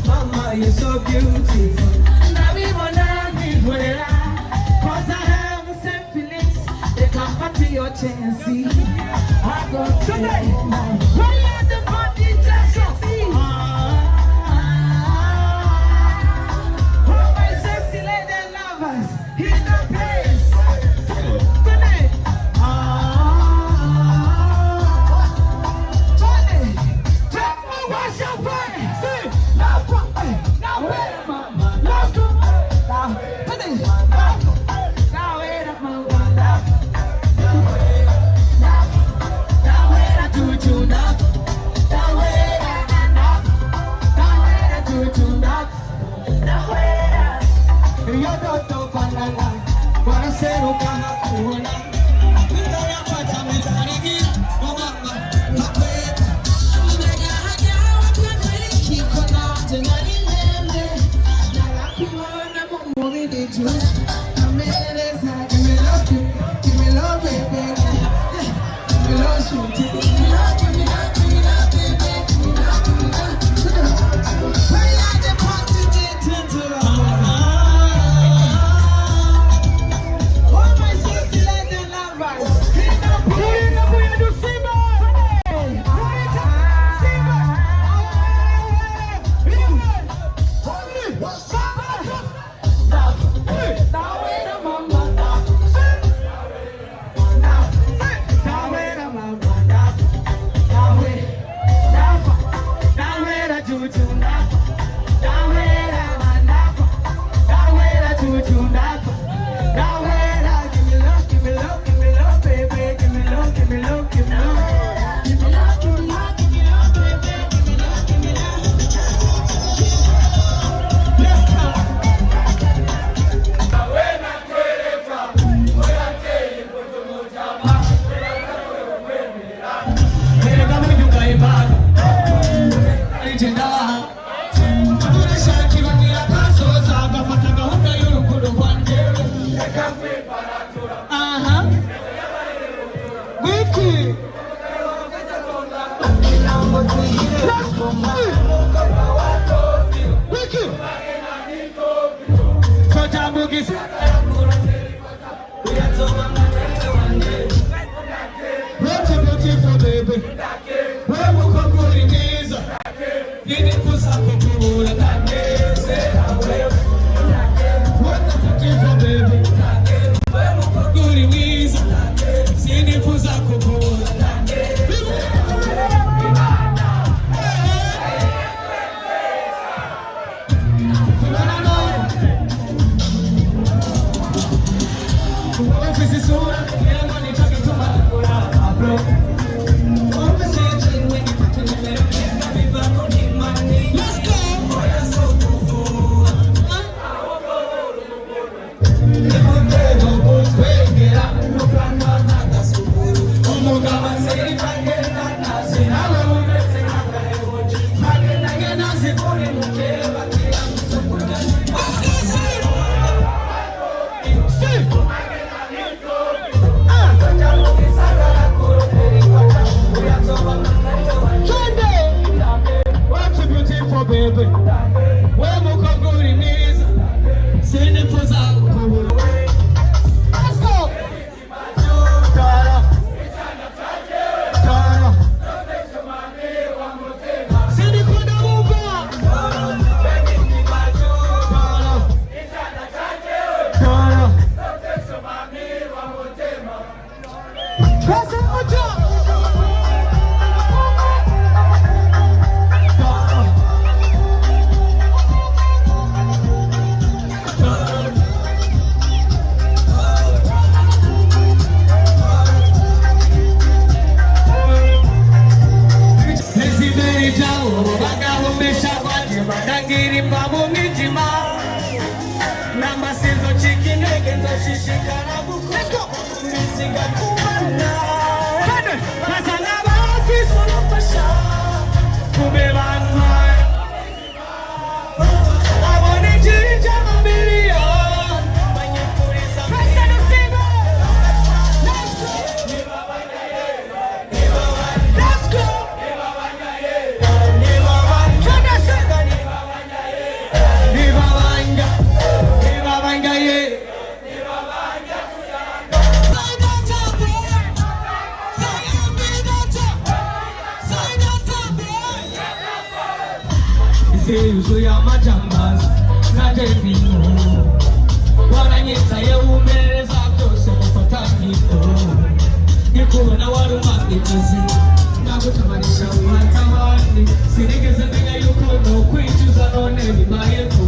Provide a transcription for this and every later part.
Mama, you're so beautiful. Cause I have the same feelings. They come back to your chance. I go today. Why are the body just see? Oh, my sexy lady lovers, in the place today. Johnny, take me wash your face. See, now wait, mama, let's go. Now, today, now wait, mama, now wait, I do it you now. Now wait, I do it you now. Now wait, yo toto panala, para ser o kahapon. Kita pata mitarigi, mama, tapet. Nagahanya wakaniki kona tenani lele. Nagakuona mumuri di juice. Ameleza, give me love, baby. Give me love, sweetie. Give me love, baby. Give me love. Why are the party getting to the oh, my sexy lady lovers. Put up to Simba. Simba. Now wait a mama. Now wait a mama. Now wait a juju. Now wait a manda. Now wait a juju. Now wait a give me love, baby. Give me love. Give me love, baby. Give me love. Let's go. yuzuye amajambazi nanjye ndimo waranyitaye wumereza byose mufata nk'ibyo nikubona wari umwandikazi nagutabarisha umuhata abandi sinigeze menya yuko nokwicuza none bibaye ko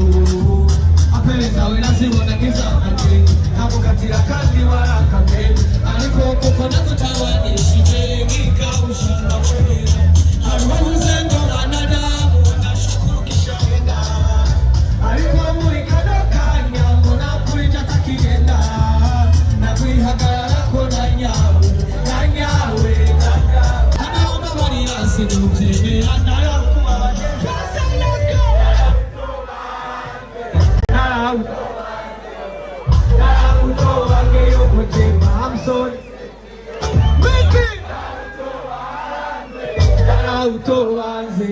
apele zawe nazibona nk'izamate nagukatira kandi warakame ariko kuko nagutabanishije nk'ikawushinga wera hari uwavuze ngo banadamu ndashukukisha wenda ariko muri kano kanya mbona kuri njye atakigenda nakwihagarara ko nanyawe hano mbabarira sinubyemera narakubabaje narakutobange umutima I'm sorry narakutobanze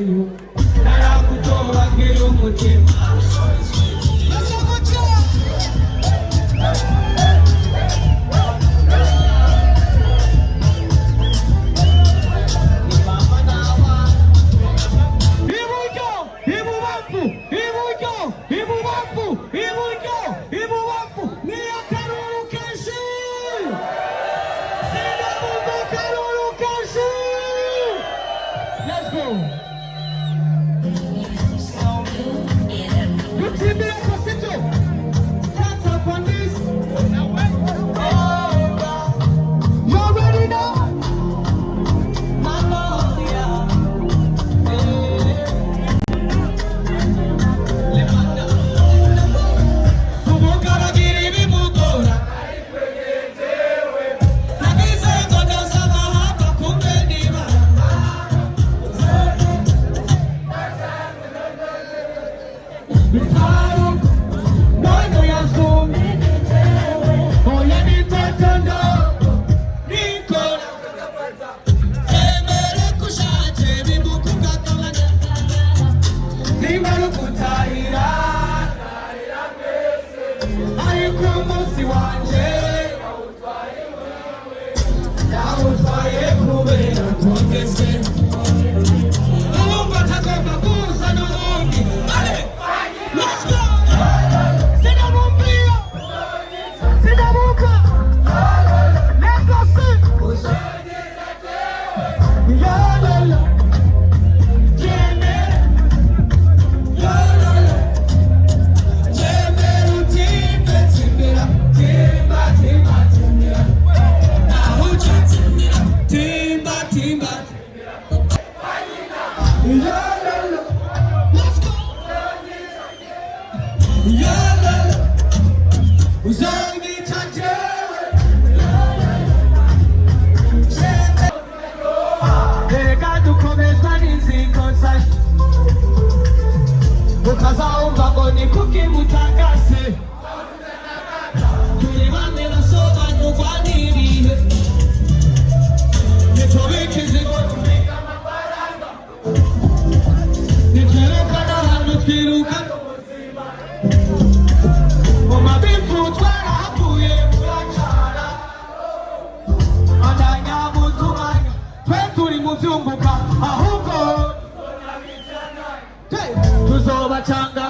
narakutobange umutima I'm sorry ukazaumva ngo ni kuki mutakase tuyibane basobanurwa n'ibihe nitubike ngo tumika amafaranga nitwirukana ahantu twiruka mu mabifu twarahakuye turacara abanyamutumanya twe turi mu byumbuka ahubwo tuzobacanga